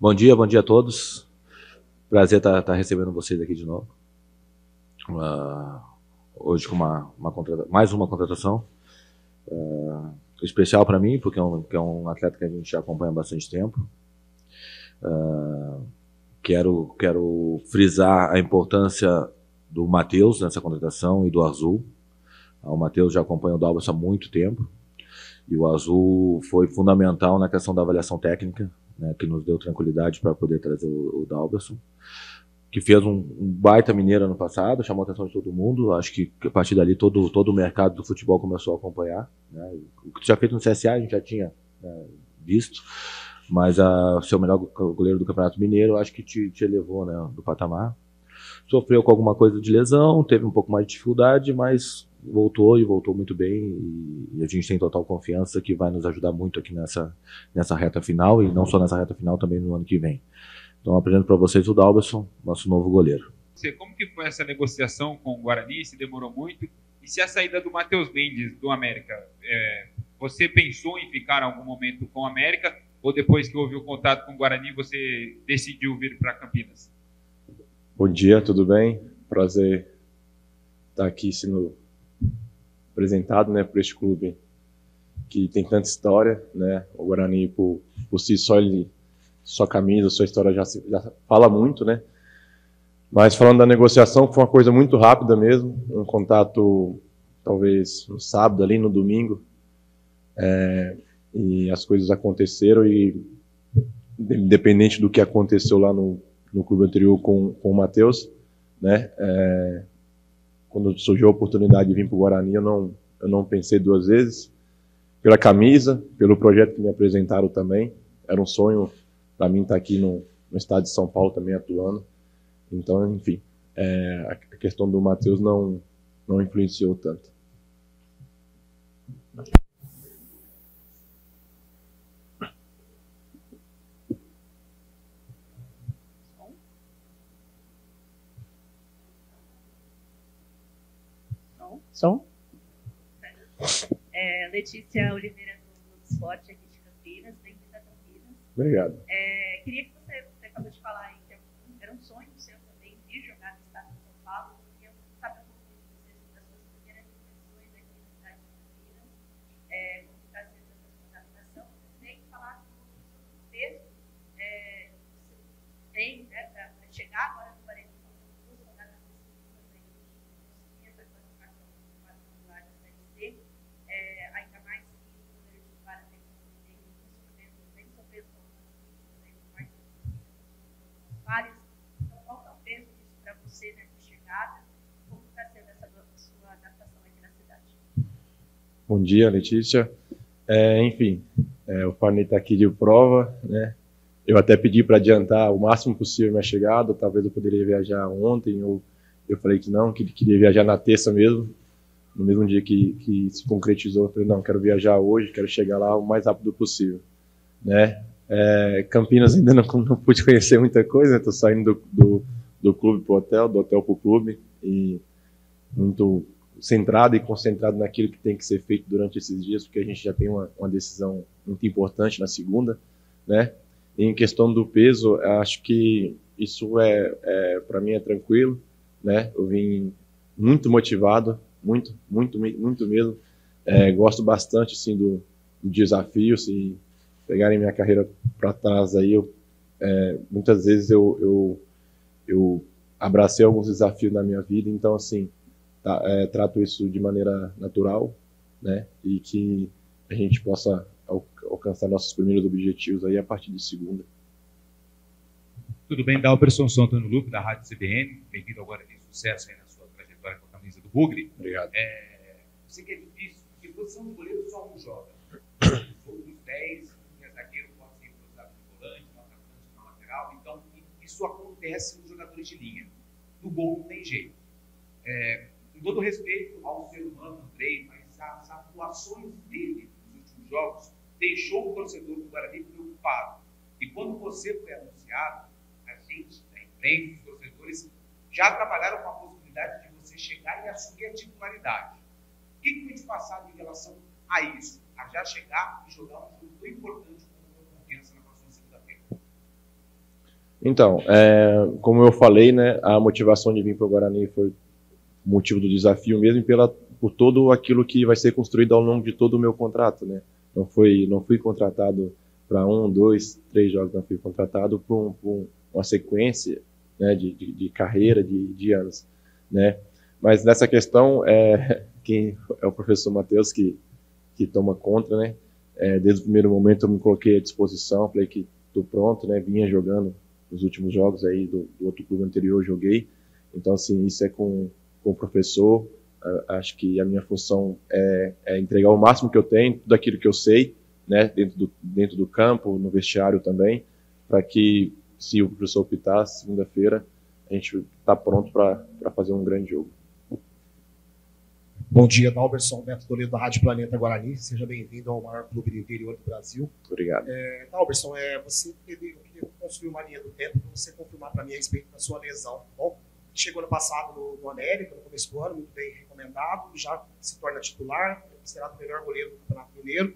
Bom dia a todos. Prazer estar recebendo vocês aqui de novo. Hoje com mais uma contratação especial para mim, porque é um atleta que a gente já acompanha há bastante tempo. Quero frisar a importância do Matheus nessa contratação e do Azul. O Matheus já acompanha o Dalberson há muito tempo e o Azul foi fundamental na questão da avaliação técnica, né, que nos deu tranquilidade para poder trazer o Dalberson, que fez um baita mineiro ano passado, chamou a atenção de todo mundo. Acho que a partir dali todo o mercado do futebol começou a acompanhar, né. O que tinha feito no CSA a gente já tinha, né, visto, mas ser o melhor goleiro do Campeonato Mineiro, acho que te elevou, né, do patamar. Sofreu com alguma coisa de lesão, teve um pouco mais de dificuldade, mas voltou muito bem, e a gente tem total confiança que vai nos ajudar muito aqui nessa reta final, e não só nessa reta final, também no ano que vem. Então apresento para vocês o Dalberson, nosso novo goleiro. Como que foi essa negociação com o Guarani? Se demorou muito? E se a saída do Matheus Mendes do América, você pensou em ficar em algum momento com o América, ou depois que houve o contato com o Guarani você decidiu vir para Campinas? Bom dia, tudo bem? Prazer estar aqui sendo apresentado, né, por este clube que tem tanta história, né? O Guarani, por si só, sua camisa, sua história já fala muito, né? Mas falando da negociação, foi uma coisa muito rápida mesmo, um contato talvez no sábado, ali no domingo, e as coisas aconteceram, e independente do que aconteceu lá no clube anterior com o Matheus, né? Quando surgiu a oportunidade de vir para o Guarani, eu não pensei duas vezes. Pela camisa, pelo projeto que me apresentaram também, era um sonho para mim estar aqui no estado de São Paulo também atuando. Então, enfim, a questão do Matheus não influenciou tanto. Som? Letícia Oliveira do Esporte aqui de Campinas, bem-vinda a Campinas. Obrigado. Queria que você acabou de falar aí que era um sonho seu também de jogar no estado de São Paulo. Eu queria saber um pouco de você, das suas primeiras impressões aqui na cidade de Campinas, como está sendo essa contratação. Também falar sobre o peso que você tem, né, para chegar agora no Guarani. Ainda mais que o goleiro de Vara tem várias. Então, qual é o peso disso para você, né, de chegada? Como está sendo essa sua adaptação aqui na cidade? Bom dia, Letícia. Enfim, o Farney está aqui de prova, né? Eu até pedi para adiantar o máximo possível minha chegada. Talvez eu poderia viajar ontem, ou eu falei que não, que queria viajar na terça mesmo. No mesmo dia que se concretizou, eu falei, não, quero viajar hoje, quero chegar lá o mais rápido possível, né? Campinas ainda não pude conhecer muita coisa, estou saindo do clube para o hotel, do hotel para o clube, e muito centrado e concentrado naquilo que tem que ser feito durante esses dias, porque a gente já tem uma decisão muito importante na segunda, né? E em questão do peso, acho que isso para mim é tranquilo, né? Eu vim muito motivado, muito mesmo. Gosto bastante, assim, do desafio. Se pegarem minha carreira para trás aí, muitas vezes eu abracei alguns desafios na minha vida, então, assim, trato isso de maneira natural, né, e que a gente possa alcançar nossos primeiros objetivos aí a partir de segunda. Tudo bem, Dalberson, sou Antônio Luque, da Rádio CBN, bem-vindo ao Guarani, sucesso aí na sua trajetória com a camisa do Bugre. Obrigado. Sei que é difícil, porque posição do goleiro só um joga. Os outros 10, um é zagueiro, pode ser improvisado no volante, um atacante na lateral, então isso acontece nos jogadores de linha. No gol não tem jeito. Com todo respeito ao ser humano, Andrei, mas as atuações dele nos últimos jogos deixou o torcedor do Guarani preocupado. E quando você foi anunciado, a gente, a imprensa, os torcedores, já trabalharam com a possibilidade de você chegar e assumir a titularidade. O que foi te passado em relação a isso? A já chegar e jogar um jogo tão importante como a Confiança na próxima segunda-feira? Então, como eu falei, né, a motivação de vir para o Guarani foi o motivo do desafio mesmo por todo aquilo que vai ser construído ao longo de todo o meu contrato, né? Não fui contratado para 1, 2, 3 jogos, não fui contratado por uma sequência, né, de carreira, de anos, né? Mas nessa questão, quem é o professor Matheus que toma conta, né? Desde o primeiro momento eu me coloquei à disposição, falei que estou pronto, né? Vinha jogando nos últimos jogos aí do outro clube anterior, eu joguei. Então, assim, isso é com o professor. Acho que a minha função é entregar o máximo que eu tenho, tudo aquilo que eu sei, né? Dentro do campo, no vestiário também, para que, se o professor optar, segunda-feira, a gente está pronto para fazer um grande jogo. Bom dia, Dalberson, Neto Toledo da Rádio Planeta Guarani. Seja bem-vindo ao maior clube do interior do Brasil. Obrigado. Dalberson, você queria construir uma linha do tempo para você confirmar para mim a respeito da sua lesão. Tá bom? Chegou no passado no América, no começo do ano, muito bem recomendado, já se torna titular, considerado o melhor goleiro do Campeonato Mineiro.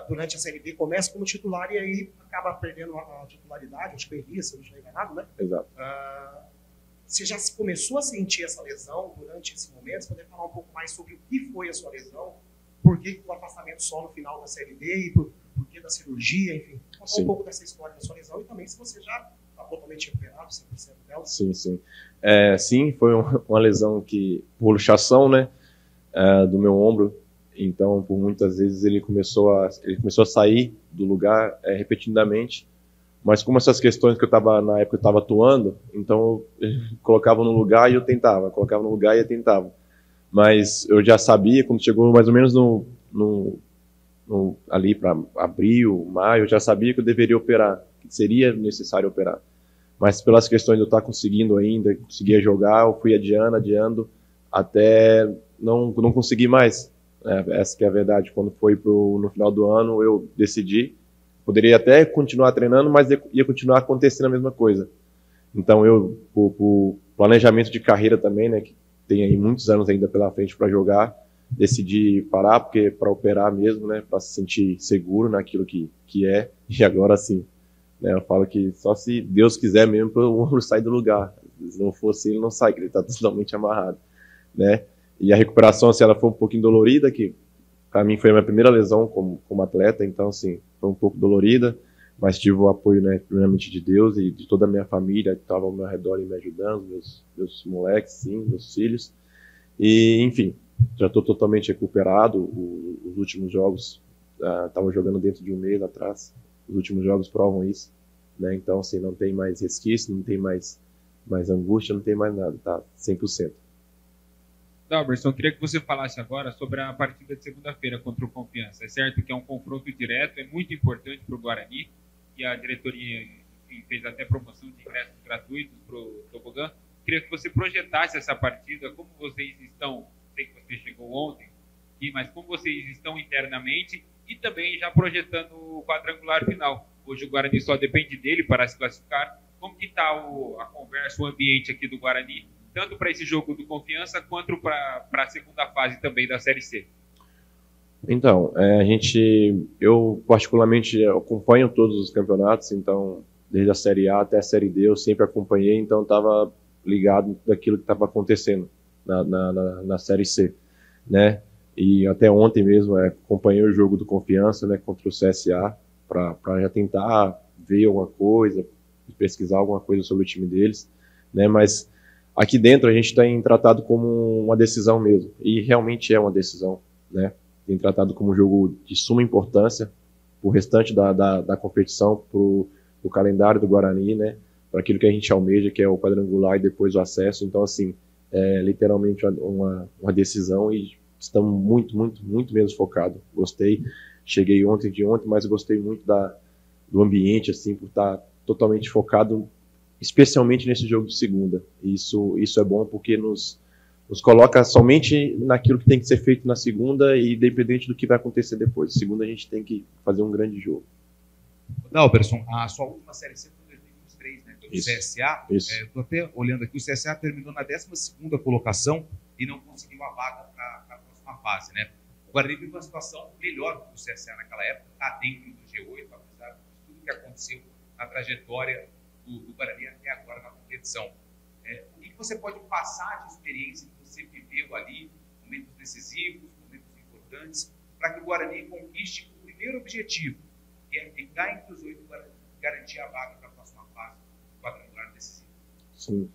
Durante a Série B, começa como titular e aí acaba perdendo a titularidade, acho que o Elias, se eu não estiver enganado, né? Exato. Você já começou a sentir essa lesão durante esse momento? Você poder falar um pouco mais sobre o que foi a sua lesão? Por que o afastamento só no final da Série B? E por que da cirurgia? Enfim, contar um pouco dessa história da sua lesão e também se você já está totalmente recuperado, 100% dela. Sim. Sim, foi uma lesão por luxação, né, do meu ombro. Então, por muitas vezes ele começou a sair do lugar repetidamente. Mas como essas questões que na época eu estava atuando, então eu colocava no lugar e eu tentava, colocava no lugar e eu tentava. Mas eu já sabia, quando chegou mais ou menos ali para abril, maio, eu já sabia que eu deveria operar, que seria necessário operar. Mas pelas questões de eu estar conseguindo ainda, conseguia jogar, eu fui adiando, até não consegui mais. Essa que é a verdade. Quando foi no final do ano, eu decidi. Poderia até continuar treinando, mas ia continuar acontecendo a mesma coisa. Então eu, por planejamento de carreira também, né, que tem aí muitos anos ainda pela frente para jogar, decidi parar, porque para operar mesmo, né, para se sentir seguro naquilo que é. E agora sim, né, eu falo que só se Deus quiser mesmo para o ombro sair do lugar. Se não fosse ele, não sai, que ele está totalmente amarrado, né? E a recuperação, assim, ela foi um pouquinho dolorida, que para mim foi a minha primeira lesão como atleta, então, assim, foi um pouco dolorida, mas tive o apoio, né, primeiramente de Deus e de toda a minha família que estava ao meu redor e me ajudando, meus moleques, sim, meus filhos. E, enfim, já estou totalmente recuperado. Os últimos jogos, estava jogando dentro de um mês atrás, os últimos jogos provam isso, né? Então, assim, não tem mais resquício, não tem mais angústia, não tem mais nada, tá 100%. Dalberson, eu queria que você falasse agora sobre a partida de segunda-feira contra o Confiança. É certo que é um confronto direto, é muito importante para o Guarani, e a diretoria, enfim, fez até promoção de ingressos gratuitos para o Tobogã. Queria que você projetasse essa partida, como vocês estão, sei que você chegou ontem, mas como vocês estão internamente e também já projetando o quadrangular final. Hoje o Guarani só depende dele para se classificar. Como que está a conversa, o ambiente aqui do Guarani, tanto para esse jogo do Confiança, quanto para a segunda fase também da Série C? Então, eu particularmente acompanho todos os campeonatos, então, desde a Série A até a Série D, eu sempre acompanhei, então estava ligado daquilo que estava acontecendo na Série C, né? E até ontem mesmo acompanhei o jogo do Confiança, né, contra o CSA, para já tentar ver alguma coisa, pesquisar alguma coisa sobre o time deles, né? Mas aqui dentro a gente tem tratado como uma decisão mesmo, e realmente é uma decisão, né? Tem tratado como um jogo de suma importância para o restante da competição, para o calendário do Guarani, né? Para aquilo que a gente almeja, que é o quadrangular e depois o acesso. Então, assim, é literalmente uma decisão e estamos muito mesmo focados. Gostei, cheguei ontem, mas gostei muito do ambiente, assim, por estar totalmente focado, especialmente nesse jogo de segunda. Isso é bom porque nos coloca somente naquilo que tem que ser feito na segunda e independente do que vai acontecer depois. Segunda a gente tem que fazer um grande jogo. Dalberson, a sua última Série C foi em 2023, né? Do Isso. CSA. Isso. Estou até olhando aqui, o CSA terminou na 12ª colocação e não conseguiu a vaga para a próxima fase, né? O Guarani vive uma situação melhor do que o CSA naquela época, está dentro do G8, apesar de tudo que aconteceu na trajetória do Guarani até agora na competição. O que você pode passar de experiência que você viveu ali, momentos decisivos, momentos importantes, para que o Guarani conquiste o primeiro objetivo, que é ficar entre os 8 e garantir a vaga para a próxima fase do quadrangular decisivo? Sim.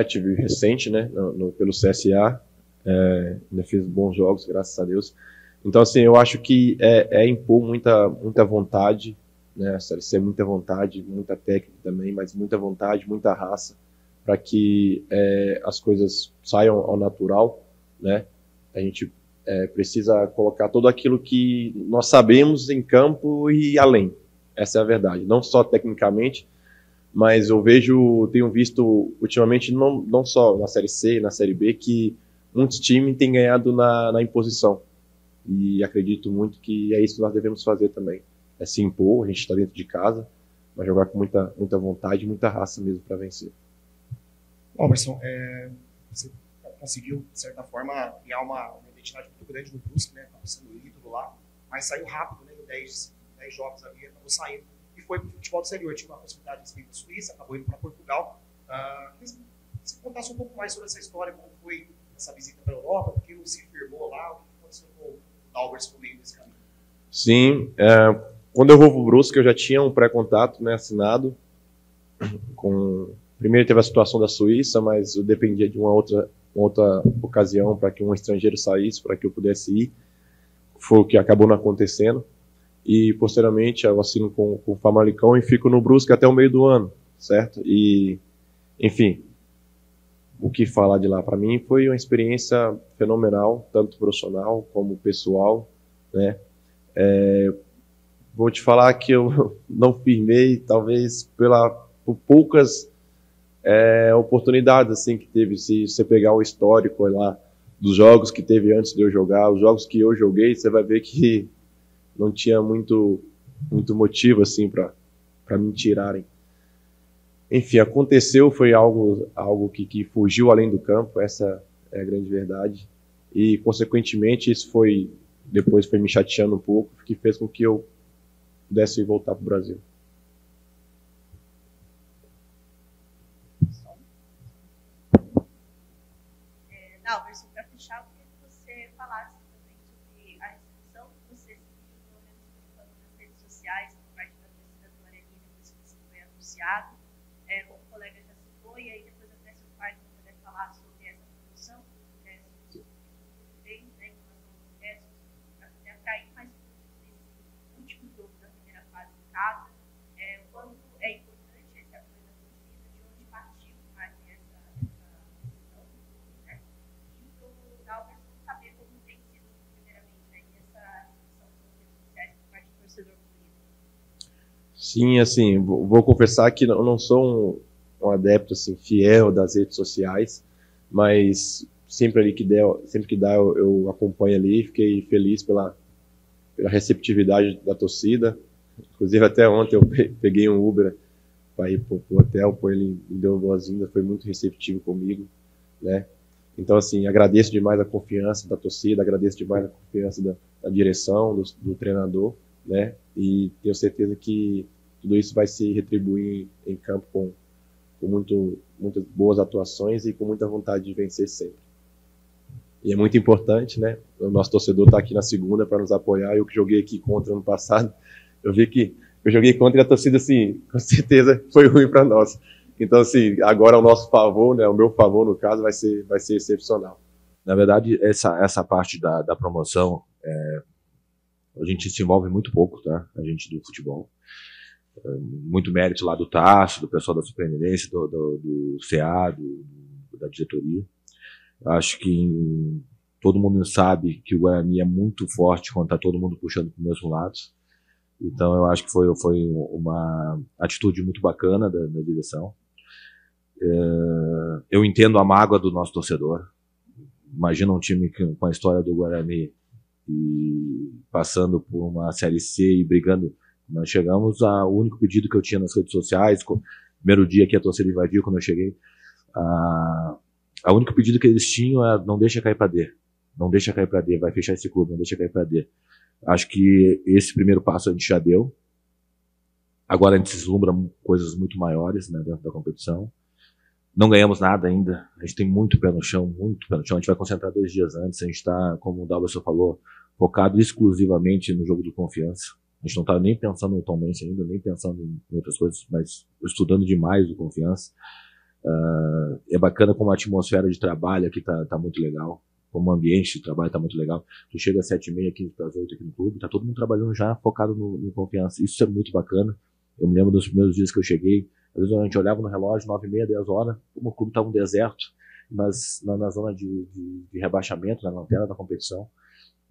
Tive recente, né, pelo CSA, ainda fiz bons jogos, graças a Deus. Então, assim, eu acho que impor muita vontade, né, a Série C, muita vontade, muita técnica também, mas muita vontade, muita raça, para que as coisas saiam ao natural, né? A gente precisa colocar tudo aquilo que nós sabemos em campo e além. Essa é a verdade. Não só tecnicamente, mas eu tenho visto ultimamente, não só na Série C e na Série B, que muitos times têm ganhado na imposição. E acredito muito que é isso que nós devemos fazer também. É se impor, a gente está dentro de casa, mas jogar com muita vontade, muita raça mesmo para vencer. Bom, Emerson, você conseguiu, de certa forma, criar uma identidade muito grande no Brusque, né? Estava sendo ídolo lá, mas saiu rápido, né? Em 10 jogos ali, acabou saindo. E foi para o futebol do exterior. Tinha uma possibilidade de vir para a Suíça, acabou indo para Portugal. Queria que você contasse um pouco mais sobre essa história, como foi essa visita para a Europa, porque ele se firmou lá, o que aconteceu com o Dalberson no meio desse caminho? Sim, quando eu vou para o Brusque, eu já tinha um pré-contato, né, assinado. Primeiro teve a situação da Suíça, mas eu dependia de uma outra ocasião para que um estrangeiro saísse, para que eu pudesse ir. Foi o que acabou não acontecendo. E, posteriormente, eu assino com o Famalicão e fico no Brusque até o meio do ano, certo? E, enfim, o que falar de lá para mim foi uma experiência fenomenal, tanto profissional como pessoal, né? Vou te falar que eu não firmei, talvez por poucas oportunidades assim que teve. Se você pegar o histórico lá dos jogos que teve antes de eu jogar, os jogos que eu joguei, você vai ver que não tinha muito motivo assim para me tirarem. Enfim, aconteceu, foi algo que fugiu além do campo, essa é a grande verdade. E, consequentemente, isso depois foi me chateando um pouco, que fez com que eu pudesse voltar para o Brasil. Dalberson, para fechar, eu queria que você falasse também sobre a recepção que você sentiu, pelo menos nas redes sociais, por parte da torcida do Guarani, depois que você foi anunciado. Como o colega já citou, e aí depois até se o pai puder falar sobre essa produção do ingresso que tem, né, em relação aos ingressos, para poder atrair mais público nesse último jogo da primeira fase em casa. Quando é importante esse apoio da torcida, de onde partiu mais essa decisão, né? E para o Dalberson saber como tem sido, primeiramente, aí, essa recepção das redes sociais por parte do torcedor público. Sim, assim, vou confessar que eu não sou um adepto assim, fiel das redes sociais, mas sempre que dá eu acompanho ali. Fiquei feliz pela receptividade da torcida. Inclusive, até ontem eu peguei um Uber para ir para o hotel, ele me deu boas-vindas, foi muito receptivo comigo, né? Então, assim, agradeço demais a confiança da torcida, agradeço demais a confiança da direção, do treinador, né? E tenho certeza que tudo isso vai se retribuir em campo com muitas boas atuações e com muita vontade de vencer sempre. E é muito importante, né? O nosso torcedor está aqui na segunda para nos apoiar. Eu que joguei aqui contra ano passado, eu vi que eu joguei contra e a torcida, assim, com certeza foi ruim para nós. Então, assim, agora ao nosso favor, né? O meu favor, no caso, vai ser excepcional. Na verdade, essa parte da promoção, a gente se envolve muito pouco, tá? A gente do futebol. Muito mérito lá do Tasso, do pessoal da Superintendência, do CA, da diretoria. Acho que todo mundo sabe que o Guarani é muito forte quando está todo mundo puxando para o mesmo lado. Então eu acho que foi uma atitude muito bacana da direção. Eu entendo a mágoa do nosso torcedor. Imagina um time com a história do Guarani e passando por uma Série C e brigando. Nós chegamos ao único pedido que eu tinha nas redes sociais, primeiro dia que a torcida invadiu, quando eu cheguei, o único pedido que eles tinham é: não deixa cair para D, não deixa cair para D, vai fechar esse clube, não deixa cair para D. Acho que esse primeiro passo a gente já deu. Agora a gente vislumbra coisas muito maiores, né, dentro da competição. Não ganhamos nada ainda, a gente tem muito pé no chão, muito pé no chão. A gente vai concentrar 2 dias antes, a gente está, como o Dalberson falou, focado exclusivamente no jogo do Confiança. A gente não está nem pensando no Tombense ainda, nem pensando em outras coisas, mas estudando demais o Confiança. É bacana como a atmosfera de trabalho aqui tá muito legal, como o ambiente de trabalho tá muito legal. Tu chega às 7h30, 15 para as 8 aqui no clube, tá todo mundo trabalhando já focado no Confiança. Isso é muito bacana. Eu me lembro dos primeiros dias que eu cheguei, às vezes a gente olhava no relógio, 9h30, 10 horas, o clube estava um deserto, mas na zona de rebaixamento, na lanterna da competição.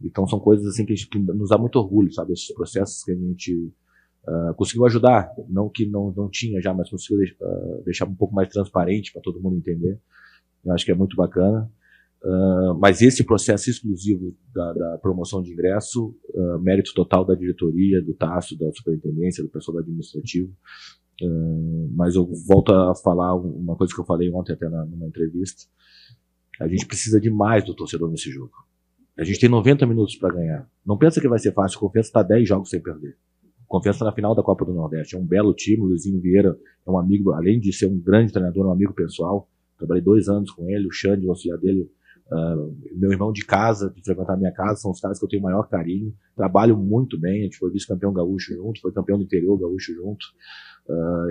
Então são coisas assim que nos dá muito orgulho, sabe? Esses processos que a gente conseguiu ajudar, não que não tinha já, mas conseguiu deixar um pouco mais transparente para todo mundo entender. Eu acho que é muito bacana. Mas esse processo exclusivo da promoção de ingresso, mérito total da diretoria, do Tasso, da superintendência, do pessoal do administrativo. Mas eu volto a falar uma coisa que eu falei ontem até numa entrevista. A gente precisa demais do torcedor nesse jogo. A gente tem 90 minutos para ganhar. Não pensa que vai ser fácil. O Confiança está 10 jogos sem perder. O Confiança na final da Copa do Nordeste. É um belo time. O Luizinho Vieira é um amigo, além de ser um grande treinador, é um amigo pessoal. Trabalhei 2 anos com ele. O Xande, o auxiliar dele, meu irmão de casa, de frequentar a minha casa, são os caras que eu tenho o maior carinho. Trabalho muito bem. A gente foi vice-campeão gaúcho junto, foi campeão do interior gaúcho junto.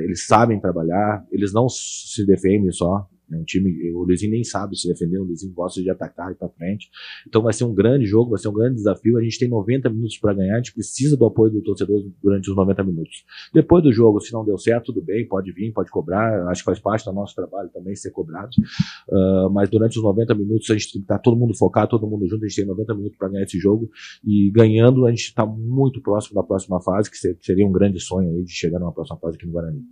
Eles sabem trabalhar. Eles não se defendem só. É um time, o Luizinho nem sabe se defender, o Luizinho gosta de atacar e ir para frente. Então vai ser um grande jogo, vai ser um grande desafio. A gente tem 90 minutos para ganhar, a gente precisa do apoio do torcedor durante os 90 minutos. Depois do jogo, se não deu certo, tudo bem, pode vir, pode cobrar. Acho que faz parte do nosso trabalho também ser cobrado. Mas durante os 90 minutos a gente tem que estar todo mundo focado, todo mundo junto. A gente tem 90 minutos para ganhar esse jogo. E ganhando, a gente está muito próximo da próxima fase, que seria um grande sonho aí de chegar numa próxima fase aqui no Guarani.